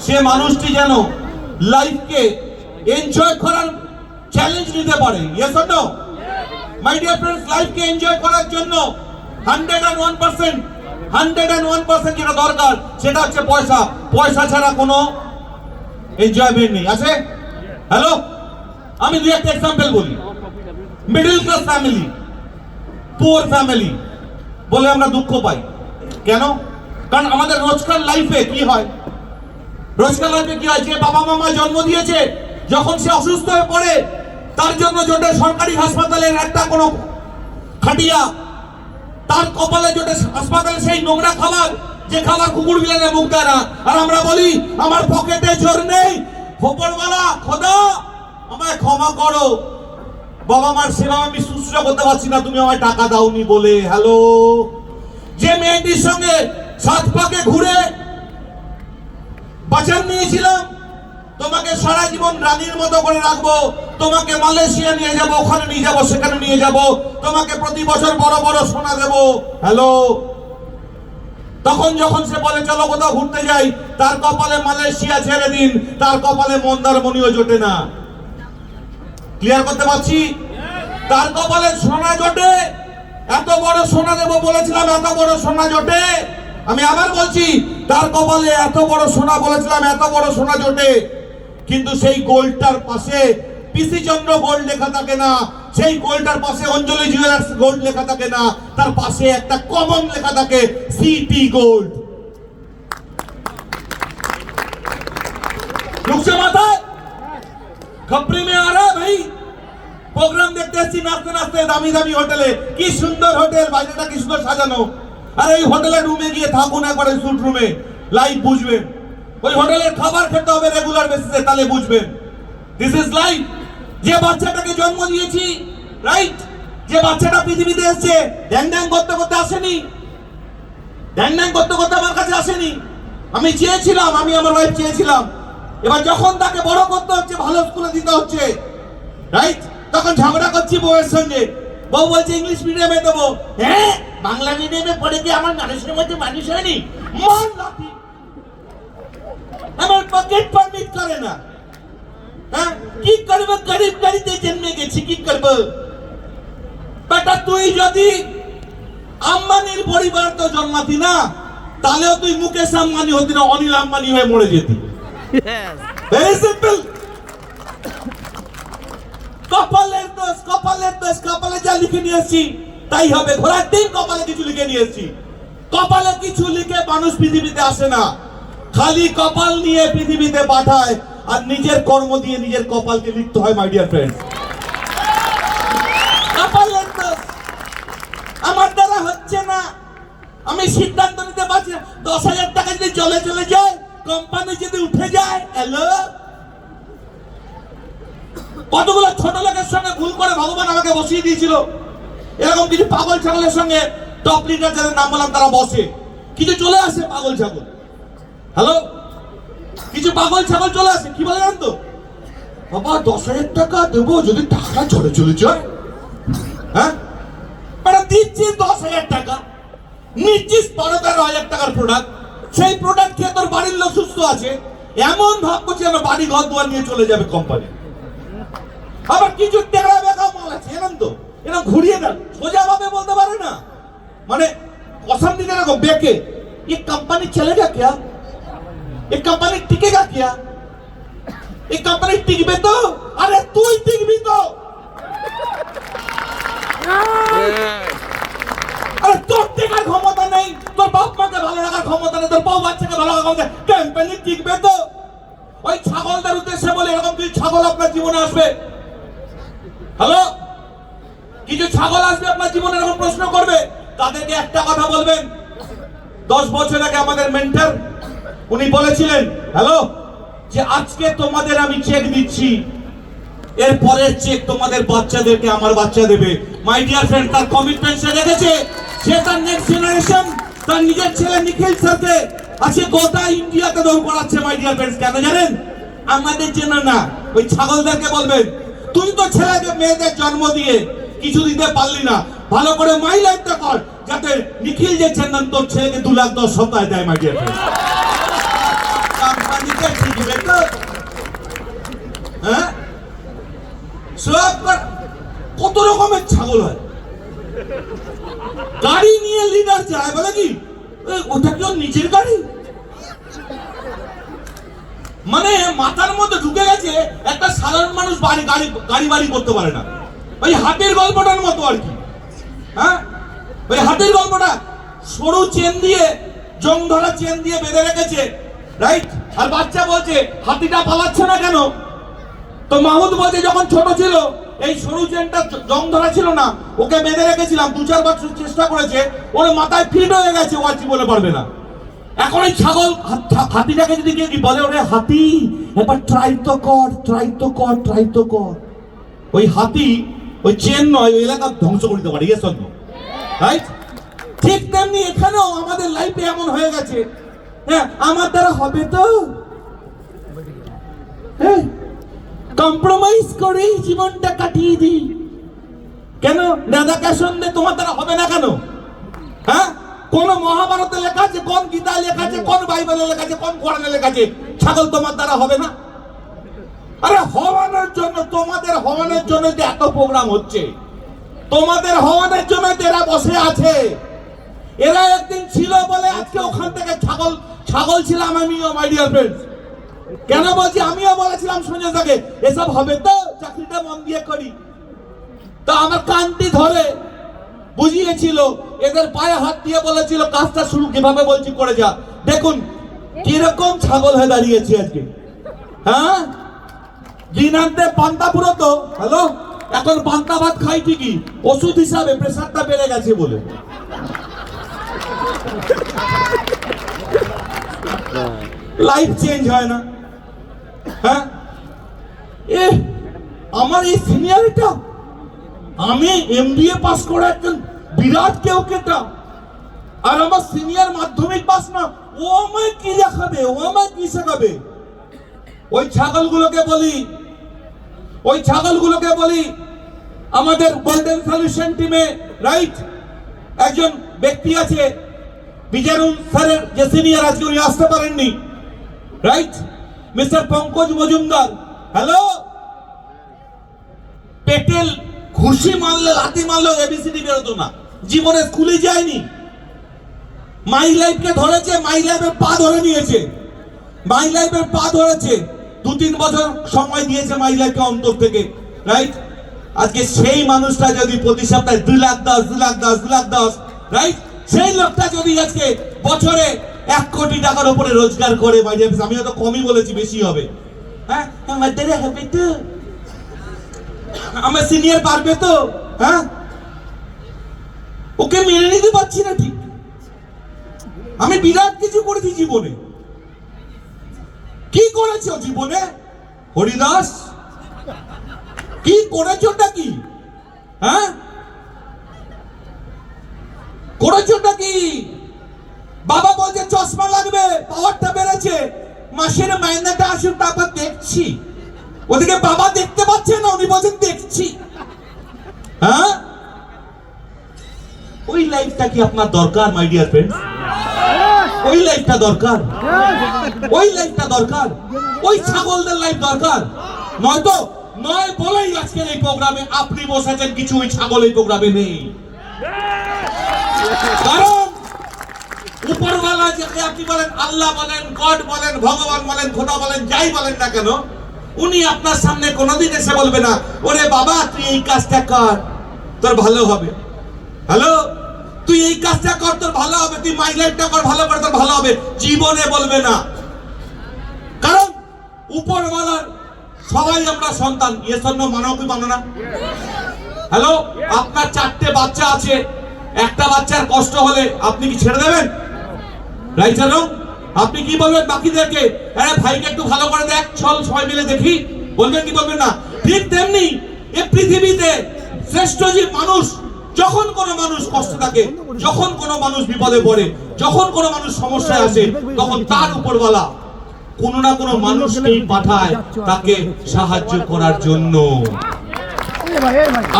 সে মানুষটি যেন লাইফকে এনজয় করার চ্যালেঞ্জ নিতে পারে। Yes or no? My dear friends, লাইফকে এনজয় করার জন্য 101% যেটা দরকার সেটা হচ্ছে পয়সা। পয়সা ছাড়া কোনো এনজয়মেন্ট নেই। আছে? হ্যালো, আমি দুই একটা এক্সাম্পল বলি। Middle class family, poor family বলে আমরা দুঃখ পাই। কেন? কারণ আমাদের রোজকার লাইফে কি হয়, যে বাবা মামা জন্ম দিয়েছে, যখন সে অসুস্থ হয়ে পড়ে তার জন্য জোটে সরকারি হাসপাতালের একটা কোনো খাটিয়া, তার কপালে জোটে হাসপাতালে সেই নোংরা খাবার, যে খাবার কুকুর বিড়ালে মুখ দেয় না। আর আমরা বলি আমার পকেটে জোর নেই, উপরওয়ালা খোদা আমায় ক্ষমা করো, বাবা মার সেবা আমি শুশ্রূষা করতে পারছি না, তুমি আমায় টাকা দাওনি বলে। হ্যালো, যে মেয়েটির সঙ্গে 7 পাকে ঘুরে বাঁচান নিয়েছিলাম, তোমাকে সারা জীবন রানীর মতো করে রাখবো, তোমাকে মালয়েশিয়া নিয়ে যাব, ওখানে নিয়ে যাব, সেখানে নিয়ে যাব, তোমাকে প্রতি বছর বড় বড় সোনা দেব। হ্যালো, তখন যখন সে বলে চলো কোথাও ঘুরতে যাই, তার কপালে মালয়েশিয়া ছেড়ে দিন, তার কপালে মন্দারমণিও জোটে না। ক্লিয়ার করতে পারছি? তার কপালে সোনা জোটে, এত বড় সোনা দেব বলেছিলাম, এত বড় সোনা জোটে। আমি আবার বলছি, তার কপালে এত বড় সোনা বলেছিলাম, এত বড় সোনা জোটে, কিন্তু সেই গোল্ডটার পাশে পিসি চন্দ্র গোল্ড লেখা থাকে না, সেই গোল্ডটার পাশে অঞ্জলি জুয়েলার্স গোল্ড লেখা থাকে না, তার পাশে একটা কমন লেখা থাকে সিটি গোল্ড। ঢুকছে মাথায়? खपरी में आ रहा है भाई, প্রোগ্রাম দেখতে এসেছি নাচতে নাচতে দামি দামি হোটেলে। কি সুন্দর হোটেল, বাইরেটা কি সুন্দর সাজানো। আর এই হোটেলের রুমে গিয়ে থাকুন একবারে, স্যুট রুমে, লাইফ বুঝবেন। ওই হোটেলের খাবার খেতে হবে রেগুলার বেসিসে, তাহলে বুঝবেন দিস ইজ লাইফ। যে বাচ্চাটাকে জন্ম দিয়েছি, রাইট, যে বাচ্চাটা পৃথিবীতে এসেছে, ড্যাং ড্যাং করতে করতে আসেনি, ড্যাং ড্যাং করতে করতে আমার কাছে আসেনি। আমি চেয়েছিলাম, আমি আমার লাইফ চেয়েছিলাম। এবার যখন তাকে বড় করতে হচ্ছে, ভালো স্কুলে দিতে হচ্ছে, রাইট, তখন ঝগড়া করছি বউয়ের সঙ্গে। বউ বলছে ইংলিশ মিডিয়ামে দেবো। হ্যাঁ, বাংলা মিডিয়ামে পড়ে কি আমার মানুষের মধ্যে মানুষ হয়নি? মন লাঠি, আমার পকেট পারমিট করে না। হ্যাঁ, কি করবো, গরিব গাড়িতে জন্মে গেছি, কি করবো? বেটা তুই যদি আম্বানির পরিবার তো জন্মাতি না, তাহলেও তুই মুকেশ আম্বানি হতি না, অনিল আম্বানি হয়ে মরে যেতি। Very simple. কপালের দোষ, কপালের দোষ, কপালে যা লিখে নিয়ে এসেছি তাই হবে। ঘোড়ার ডিম কপালে কিছু লিখে নিয়ে এসেছি। কপালে কিছু লিখে মানুষ পৃথিবীতে আসে না, খালি কপাল নিয়ে পৃথিবীতে পাঠায়, আর নিজের কর্ম দিয়ে নিজের কপালকে লিখতে হয়। মাই ডিয়ার ফ্রেন্ডস, কপালের দোষ। আমার দ্বারা হচ্ছে না, আমি সিদ্ধান্ত নিতে পারছি না। 10,000 টাকা যদি চলে চলে যায়, কোম্পানি যদি উঠে যায়, হ্যালো, কতগুলো ছোট লোকের সঙ্গে ভুল করে ভগবান আমাকে বসিয়ে দিয়েছিল। এরকম কিছু পাগল ছাগলের সঙ্গে টপ লিডার যাদের নাম বললাম তারা বসে, কিছু চলে আসে পাগল ছাগল। হ্যালো, কিছু পাগল ছাগল চলে আসে, কি বলে জানতো, বাবা 10,000 টাকা দেবো যদি টাকা চলে চলে যায়। হ্যাঁ, মানে দিচ্ছিস 10,000 টাকা, নিচ্ছিস 12-13,000 টাকার প্রোডাক্ট, সেই প্রোডাক্ট খেয়ে তোর বাড়ির লোক সুস্থ আছে, এমন ভাব করছে যেন বাড়ি ঘর দুয়ার নিয়ে চলে যাবে কোম্পানি। আবার কিছু টেকরা বেকা মাল আছে, জানেন তো, এরকম ঘুরিয়ে দেন, সোজা ভাবে বলতে পারে না, মানে কসম দিতে এরকম বেকে, ये कंपनी चलेगा क्या, ये कंपनी टिकेगा क्या, ये कंपनी टिकবে তো, আরে তুই টিকবি তো, আরে তোর টিকার ক্ষমতা নেই, তোর বাপ মাকে ভালো রাখার ক্ষমতা নেই, তোর বউ বাচ্চাকে ভালো রাখার ক্ষমতা, কোম্পানি টিকবে তো। ওই ছাগলদের উদ্দেশ্যে বলে, এরকম কিছু ছাগল আপনার জীবনে আসবে। হ্যালো, কিছু ছাগল আসবে আপনার জীবনে, এরকম প্রশ্ন করবে, তাদেরকে একটা কথা বলবেন। 10 বছর আগে আমাদের মেন্টর উনি বলেছিলেন, হ্যালো, যে আজকে তোমাদের আমি চেক দিচ্ছি, এর পরের চেক তোমাদের বাচ্চাদেরকে আমার বাচ্চা দেবে। মাই ডিয়ার ফ্রেন্ড, তার কমিটমেন্ট সে রেখেছে। সে তার নেক্সট জেনারেশন, তার নিজের ছেলে নিখিল স্যারকে আজকে গোটা ইন্ডিয়াতে দৌড় করাচ্ছে। মাই ডিয়ার ফ্রেন্ডস, কেন জানেন? আমাদের জন্য না, ওই ছাগলদেরকে বলবেন, তুই তো ছেলেকে মেয়েদের জন্ম দিয়ে কিছু দিতে পারলি না, ভালো করে মাই লাইফটা কর, যাতে নিখিল যে চেন্নান তোর ছেলেকে 2,10,000 সপ্তাহে দেয়। মাই ডিয়ার ফ্রেন্ডস, কোম্পানিকে দিবে তো? হ্যাঁ, সব কত রকমের ছাগল হয়। গাড়ি নিয়ে লিডার যায় বলে কি ওটা কি ওর নিজের গাড়ি? মানে মাথার মধ্যে ঢুকে গেছে একটা সাধারণ মানুষ গাড়ি বাড়ি করতে পারে না। ওই হাতের গল্পটার মতো আর কি। হ্যাঁ, ওই হাতের গল্পটা সরু চেন দিয়ে, জং ধরা চেন দিয়ে বেঁধে রেখেছে, রাইট? আর বাচ্চা বলছে হাতিটা পালাচ্ছে না কেন? তো মাহমুদ বলছে যখন ছোট ছিল এই সরু চেনটা জং ধরা ছিল না, ওকে বেঁধে রেখেছিলাম, 2-4 বছর চেষ্টা করেছে, ওর মাথায় ফিট হয়ে গেছে, ও আর জীবনে পারবে না। এখন এই ছাগল হাতিটাকে যদি কেউ বলে ওরে হাতি এবার ট্রাই তো কর, ট্রাই তো কর, ট্রাই তো কর, ওই হাতি ওই চেন নয় ওই এলাকা ধ্বংস করতে পারে। Yes or no? রাইট? ঠিক তেমনি এখানেও আমাদের লাইফে এমন হয়ে গেছে, হ্যাঁ আমার দ্বারা হবে তো, হ্যাঁ কম্প্রোমাইজ করেই জীবনটা কাটিয়ে দিই। কেন দাদাকে শুনলে তোমার দ্বারা হবে না কেন? হ্যাঁ, কোন মহাভারতে লেখা আছে, কোন গীতায় লেখা আছে, কোন বাইবেলে লেখা আছে, কোন কোরআনে লেখা আছে ছাগল তোমার দ্বারা হবে না? আরে হওয়ানোর জন্য, তোমাদের হওয়ানোর জন্য যে এত প্রোগ্রাম হচ্ছে, তোমাদের হওয়ানোর জন্য এরা বসে আছে। এরা একদিন ছিল বলে আজকে ওখান থেকে ছাগল ছিলাম আমিও, মাই ডিয়ার ফ্রেন্ডস। কেন বলছি, আমিও বলেছিলাম সঞ্জয় দাকে এসব হবে তো, চাকরিটা মন দিয়ে করি। তো আমার কানটি ধরে বুঝিয়েছিল, এদের পায়ে হাত দিয়ে বলেছিল কাজটা শুরু কিভাবে, বলছি করে যা। দেখুন কিরকম ছাগল হয়ে দাঁড়িয়েছি আজকে। হ্যাঁ, দিনান্তে পান্তা পুরো তো হ্যালো, এখন পান্তা ভাত খাই ঠিকই, ওষুধ হিসাবে প্রেসারটা বেড়ে গেছে বলে। লাইফ চেঞ্জ হয় না? হ্যাঁ, এ আমার এই সিনিয়রিটা, আমি এমবিএ পাস করা একজন বিরাট কেউ কেটা, আর আমার সিনিয়র মাধ্যমিক পাস না, ও আমায় কি দেখাবে, ও আমায় কি শেখাবে? ওই ছাগলগুলোকে বলি আমাদের গোল্ডেন সলিউশন টিমে, রাইট, একজন ব্যক্তি আছে বিজারুল স্যারের যে সিনিয়র, আজকে উনি আসতে পারেননি, right, mister Pankaj Majumdar. Hello, Patel ঘুষি মারলে, লাথি মারলে এবিসিডি বেরোতো না, জীবনে স্কুলে যায়নি, মাই লাইফকে ধরেছে, মাই লাইফের পা ধরে নিয়েছে, মাই লাইফের পা ধরেছে, 2-3 বছর সময় দিয়েছে মাই লাইফকে অন্তর থেকে, রাইট? আজকে সেই মানুষটা যদি প্রতি সপ্তাহে 2 লাখ 10, রাইট, সেই লোকটা যদি আজকে বছরে 1 কোটি টাকার উপরে রোজগার করে, আমি হয়তো কমই বলেছি, বেশি হবে। হ্যাঁ, আমার দ্বারা হবে তো, আমার সিনিয়র পারবে তো? হ্যাঁ, ওকে মেনে নিতে পারছি না ঠিক। আমি বিরাট কিছু করেছি জীবনে। কি করেছো জীবনে হরিদাস? কি করেছোটা কি? হ্যাঁ, করেছোটা কি? বাবা বলছে চশমা লাগবে, পাওয়ারটা বেড়েছে, মাসের মাইনেটা আসুক তারপর দেখছি। ওদিকে বাবা দেখতে পাচ্ছে না, উনি বলছেন দেখছি। হ্যাঁ, ওই লাইফটা কি আপনার দরকার মাই ডিয়ার ফ্রেন্ডস? ওই লাইফটা দরকার, ওই লাইফটা দরকার, ওই ছাগলদের লাইফ দরকার নয়তো নয় বলেই আজকের এই প্রোগ্রামে আপনি বসেছেন, কিছু ওই ছাগল এই প্রোগ্রামে নেই। কারণ উপরওয়ালা যাকে আপনি বলেন, আল্লাহ বলেন, গড বলেন, ভগবান বলেন, খোদা বলেন, যাই বলেন না কেন, উনি আপনার সামনে কোনোদিন এসে বলবে না ওরে বাবা তুই এই কাজটা কর তোর ভালো হবে। হ্যালো, তুই এই কাজটা কর তোর ভালো হবে, তুই মাই লাইফটা কর ভালো করে তোর ভালো হবে, জীবনে বলবে না। কারণ উপরওয়ালার সবাই আমরা সন্তান। Yes or no? মানো কি মানো না? হ্যালো, আপনার 4টে বাচ্চা আছে, একটা বাচ্চার কষ্ট হলে আপনি কি ছেড়ে দেবেন? Right or no? আপনি কি বলবেন বাকিদেরকে, আরে ভাইকে একটু ভালো করে দেখ, চল সবাই মিলে দেখি, বলবেন কি বলবেন না? ঠিক তেমনি এই পৃথিবীতে শ্রেষ্ঠ জীব মানুষ। যখন কোনো মানুষ কষ্ট থাকে, যখন কোনো মানুষ বিপদে পড়ে, যখন কোনো মানুষ সমস্যায় আসে, তখন তার উপরওয়ালা কোনো না কোনো মানুষকেই পাঠায় তাকে সাহায্য করার জন্য।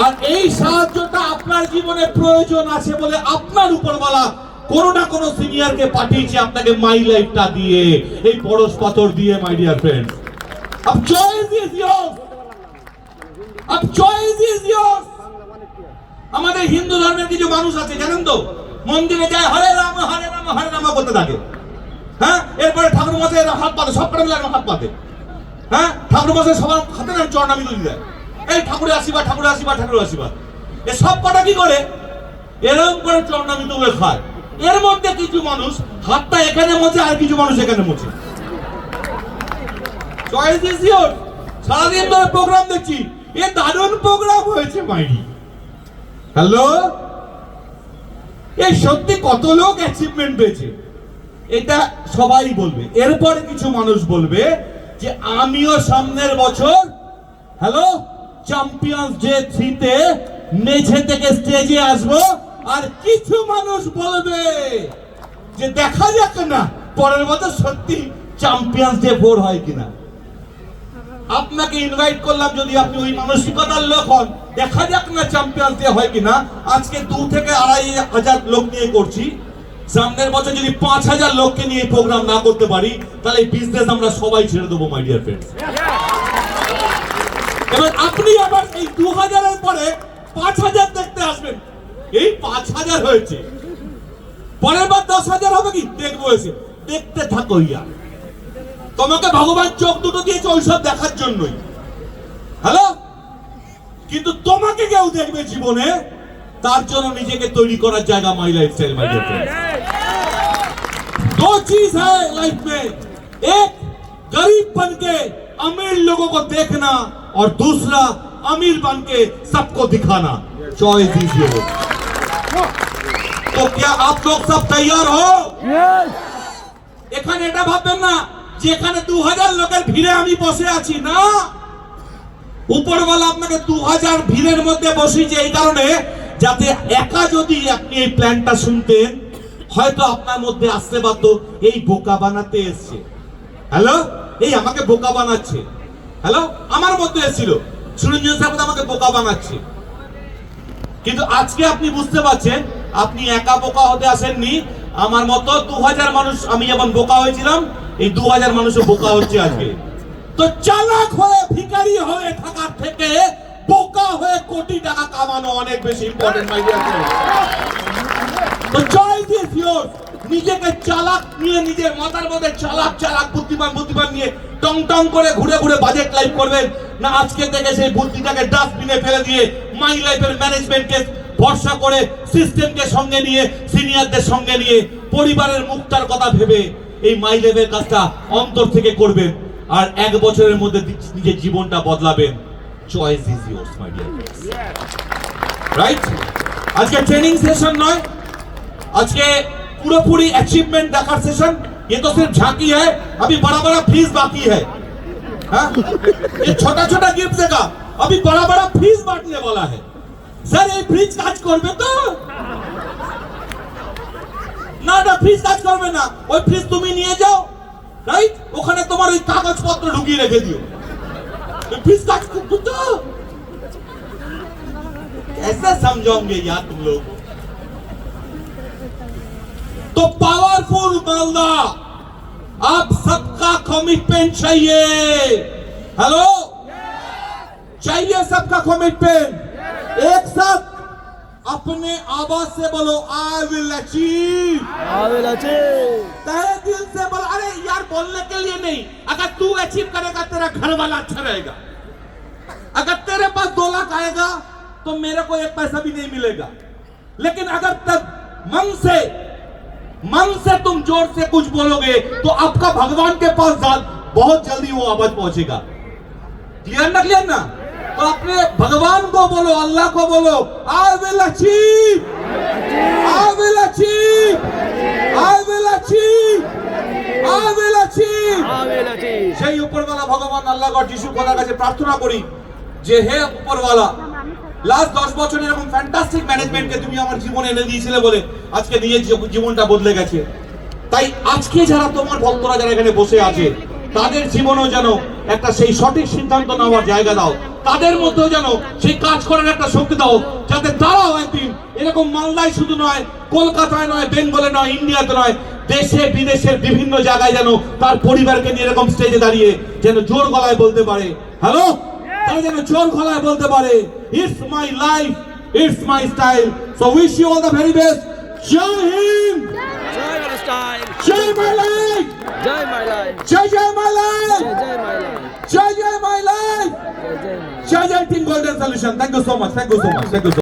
আর এই সাহায্যটা আপনার জীবনে প্রয়োজন আছে বলে আপনার উপরওয়ালা কোনো না কোনো সিনিয়রকে পাঠিয়েছি আপনাকে মাই লাইফটা দিয়ে, এই পরশ পাথর দিয়ে। মাই ডিয়ার ফ্রেন্ডস, अब choice is yours, अब choice is yours। আমাদের হিন্দু ধর্মের কিছু মানুষ আছে জানেন তো, মন্দিরে যায় হরে রাম হরে রাম হরে রাম করতে থাকে। হ্যাঁ, এরপরে ঠাকুর মশাই হাত পাতে, সব কটা মিলে হাত পাতে। হ্যাঁ, ঠাকুর মশাই সবার হাতে না চরণামি তুলে দেয়, এই ঠাকুরের আশীর্বাদ ঠাকুরের আশীর্বাদ ঠাকুরের আশীর্বাদ। এ সব কটা কি করে এরকম করে চরণামি তুলে খায়। এর মধ্যে কিছু মানুষ হাতটা এখানে মোছে আর কিছু মানুষ এখানে মোছে। Choice is your. সারাদিন ধরে প্রোগ্রাম দেখছি, এ দারুণ প্রোগ্রাম হয়েছে মাইরি। হ্যালো, এই সত্যি কত লোক অ্যাচিভমেন্ট পেয়েছে এটা সবাই বলবে। এরপরে কিছু মানুষ বলবে যে আমিও সামনের বছর হ্যালো চ্যাম্পিয়ন্স ডে 3 তে মেঝে থেকে স্টেজে আসবো। আর কিছু মানুষ বলবে যে দেখা যাক না পরের বছর সত্যি চ্যাম্পিয়ন্স ডে 4 হয় কিনা। আপনাকে ইনভাইট করলাম, যদি আপনি ওই মানসিকতার লোক হন, দেখা যাক না চ্যাম্পিয়ন্স ডে হয় কিনা। আজকে 2 থেকে 2,500 লোক নিয়ে করছি। সামনের বছর যদি 5,000 লোককে নিয়ে প্রোগ্রাম না করতে পারি, তাহলে এই বিজনেস আমরা সবাই ছেড়ে দেবো মাই ডিয়ার ফ্রেন্ডস। এবার আপনি আবার এই 2,000 এর পরে 5,000 দেখতে আসবেন। এই 5,000 হয়েছে, পরের বার 10,000 হবে কি দেখবো, এসে দেখতে থাকো। ইয়া তোমাকে ভগবান চোখ দুটো দিয়েছে ওইসব দেখার জন্যই। হ্যালো, কিন্তু তোমাকে কেউ দেখবে জীবনে, তার জন্য নিজেকে তৈরি করার জায়গা my lifestyle. My dear friends, दो चीज है लाइफ में, एक गरीब बन के अमीर लोगों को देखना और दूसरा अमीर बन के सबको दिखाना। Choice is your. तो क्या आप लोग सब तैयार हो? এখানে এটা ভাববেন না যে এখানে 2,000 লোকের ভিড়ে আমি বসে আছি, না। উপরওয়ালা আপনাকে 2,000 ভিড়ের মধ্যে বসিয়েছে এই কারণে, যাতে একা যদি আপনি এই প্ল্যানটা শুনতেন, হয়তো আপনার মধ্যে আসতে পারতো এই বোকা বানাতে এসছে। হ্যালো, এই আমাকে বোকা বানাচ্ছে। হ্যালো, আমার মধ্যে এসেছিল সুরঞ্জন সাহেব আমাকে বোকা বানাচ্ছে। কিন্তু আজকে আপনি বুঝতে পারছেন আপনি একা বোকা হতে আসেননি। আমার মতো 2,000 মানুষ, আমি যেমন বোকা হয়েছিলাম, এই 2,000 মানুষও বোকা হচ্ছে আজকে। তো চালাক হয়ে ভিখারি হয়ে থাকার থেকে বোকা হয়ে কোটি টাকা কামানো অনেক বেশি ইম্পর্টেন্ট মাই ডিয়ার ফ্রেন্ডস। তো চয়েস ইজ ইয়োরস। নিজেকে চালাক নিয়ে, নিজের মাথার মধ্যে চালাক চালাক বুদ্ধিমান বুদ্ধিমান নিয়ে টং টং করে ঘুরে ঘুরে বাজেট লাইফ করবেন না। আজকে থেকে সেই বুদ্ধিটাকে ডাস্টবিনে ফেলে দিয়ে মাই লাইফের ম্যানেজমেন্টকে ভরসা করে, সিস্টেমকে সঙ্গে নিয়ে, সিনিয়রদের সঙ্গে নিয়ে, পরিবারের মুখটার কথা ভেবে এই মাই লাইফের কাজটা অন্তর থেকে করবেন। আর 1 বছরের মধ্যে নিজের জীবনটা বদলাবেন। Choice is yours my dear friends, right? আজকে ট্রেনিং সেশন নয়, আজকে पूरी अचीवमेंट देखार सेशन। ये तो सिर्फ झांकी है, अभी बड़ा बड़ा फ्रीज बाकी है। हाँ? ये छोटा छोटा गिफ्ट देगा, अभी बड़ा बड़ा फ्रीज बांटने वाला है। सर ये फ्रीज काज करबे तो না, না ফ্রিজ কাজ করবে না, ওই ফ্রিজ তুমি নিয়ে যাও, রাইট? ওখানে তোমার ওই কাগজপত্র ঢুকিয়ে রেখে দিও। ফ্রিজ কাজ করবে তো कैसे समझोगे यार तुम लोग? तो पावरफुल मालदा, आप सबका कमिटमेंट चाहिए। हेलो, चाहिए सबका कमिटमेंट। एक साथ अपने आवाज से बोलो, I will achieve, I will achieve. तहे दिल से बोलो। अरे यार बोलने के लिए नहीं, अगर तू अचीव करेगा तेरा घर वाला अच्छा रहेगा। अगर तेरे पास 2 लाख आएगा तो मेरे को 1 पैसा भी नहीं मिलेगा। लेकिन अगर तब मन से तुम जोर से कुछ बोलोगे तो आपका भगवान के पास बहुत जल्दी वो आवाज पहुंचेगा। क्लियर ना? तो अपने भगवान को बोलो, अल्लाह को बोलो, I will achieve, I will achieve, I will achieve, I will achieve. সেই উপরওয়ালা ভগবান আল্লাহ গড যিশু খোদার কাছে প্রার্থনা করি যে হে উপরওয়ালা, লাস্ট 10 বছর এরকম ফ্যান্টাস্টিক ম্যানেজমেন্টকে তুমি আমার জীবনে এনে দিয়েছিলে বলে আজকে নিজের জীবনটা বদলে গেছে। তাই আজকে যারা তোমার ভক্তরা যারা এখানে বসে আছে, তাদের জীবনও যেন একটা সেই সঠিক সিদ্ধান্ত নেওয়ার জায়গা দাও, তাদের মধ্যেও যেন সেই কাজ করার একটা শক্তি দাও, যাতে তারাও একদিন এরকম মালদায় শুধু নয়, কলকাতায় নয়, বেঙ্গলে নয়, ইন্ডিয়াতে নয়, দেশে বিদেশের বিভিন্ন জায়গায় যেন তার পরিবারকে নিয়ে এরকম স্টেজে দাঁড়িয়ে যেন জোর গলায় বলতে পারে, হ্যালো, তারা যেন জোর গলায় বলতে পারে, it's my life, it's my style. So wish you all the very best. Jai Hind, Jai style, Jai my life, Jai my life, Jai Jai my life, Jai my life, Jai Jai my life, Jai my Jai Jai team golden solution. Thank you so much, thank you so much, thank you.